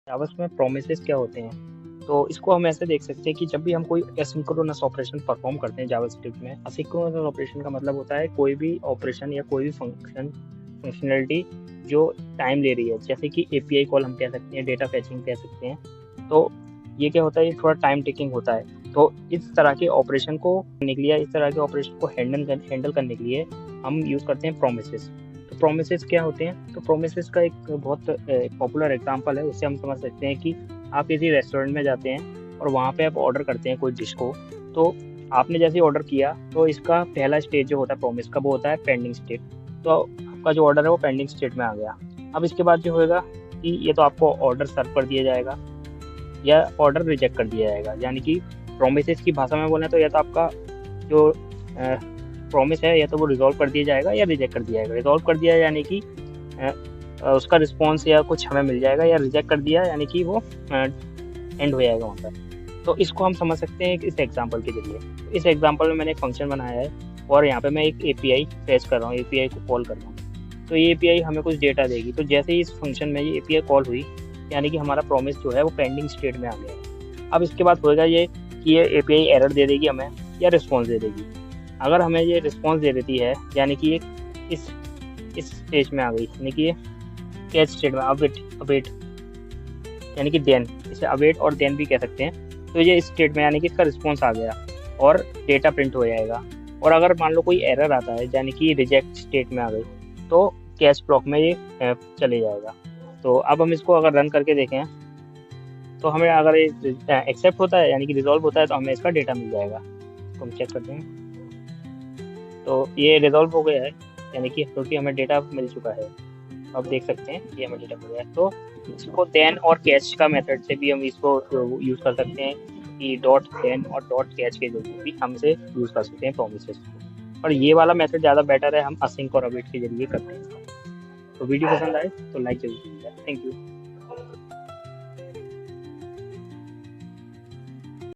JavaScript में promises क्या होते हैं? तो इसको हम ऐसे देख सकते हैं कि जब भी हम कोई एसिंक्रोनस ऑपरेशन परफॉर्म करते हैं जावास्क्रिप्ट में, एसिंक्रोनस ऑपरेशन का मतलब होता है कोई भी ऑपरेशन या कोई भी फंक्शनैलिटी जो टाइम ले रही है, जैसे कि एपीआई कॉल हम कह सकते हैं, डेटा फेचिंग कह सकते हैं। तो ये क्या होता है, ये थोड़ा टाइम टेकिंग होता है। तो इस तरह के ऑपरेशन को करने के लिए, इस तरह के ऑपरेशन को हैंडल करने के लिए हम यूज़ करते हैं प्रोमिसेस। तो प्रोमिसेस क्या होते हैं? तो प्रोमिसेस का एक बहुत पॉपुलर एग्जांपल है, उससे हम समझ सकते हैं कि आप किसी रेस्टोरेंट में जाते हैं और वहाँ पे आप ऑर्डर करते हैं कोई डिश को। तो आपने जैसे ही ऑर्डर किया तो इसका पहला स्टेज जो होता है प्रोमिस का, वो होता है पेंडिंग स्टेट। तो आपका जो ऑर्डर है वो पेंडिंग स्टेट में आ गया। अब इसके बाद जो होगा कि ये तो आपको ऑर्डर सर्व कर दिया जाएगा या ऑर्डर रिजेक्ट कर दिया जाएगा। यानी कि प्रोमिसेस की भाषा में बोले तो या तो आपका जो प्रॉमिस है या तो वो रिजॉल्व कर दिया जाएगा या रिजेक्ट कर दिया जाएगा। रिजॉल्व कर दिया यानी कि उसका रिस्पॉन्स या कुछ हमें मिल जाएगा, या रिजेक्ट कर दिया यानी कि वो एंड हो जाएगा वहाँ पर। तो इसको हम समझ सकते हैं इस एग्जांपल के जरिए। इस एग्जांपल में मैंने एक फंक्शन बनाया है और यहाँ पे मैं एक एपीआई फेच कर रहा हूँ, एपीआई को कॉल कर रहा हूँ। तो ये एपीआई हमें कुछ डेटा देगी। तो जैसे ही इस फंक्शन में ये एपीआई कॉल हुई, यानी कि हमारा प्रॉमिस जो है वो पेंडिंग स्टेट में आ गया है। अब इसके बाद होएगा ये कि ये एपीआई एरर दे देगी हमें या रिस्पॉन्स दे देगी। अगर हमें ये रिस्पॉन्स दे देती है यानी कि ये इस स्टेज में आ गई, यानी कि ये कैच स्टेट में अवेट यानी कि देन, इसे अवेट और देन भी कह सकते हैं। तो ये इस स्टेट में यानी कि इसका रिस्पॉन्स आ गया और डेटा प्रिंट हो जाएगा। और अगर मान लो कोई एरर आता है यानी कि रिजेक्ट स्टेट में आ गई, तो कैच ब्लॉक में ये चले जाएगा। तो अब हम इसको अगर रन करके देखें तो हमें अगर ये एक्सेप्ट होता है यानी कि रिजॉल्व होता है तो हमें इसका डेटा मिल जाएगा। तो हम चेक करते हैं, तो ये रिजॉल्व हो गया है यानी कि क्योंकि हमें डेटा मिल चुका है। अब देख सकते हैं ये हमें डेटा मिल गया है। तो इसको देन और कैच का मेथड से भी हम इसको यूज़ कर सकते हैं कि डॉट देन और डॉट कैच के जरिए भी हमसे यूज़ कर सकते हैं प्रोमिसेस को। और ये वाला मेथड ज़्यादा बेटर है, हम असिंक और अवेट के जरिए करते हैं। तो वीडियो पसंद आए तो लाइक जरूर कीजिएगा। Thank you.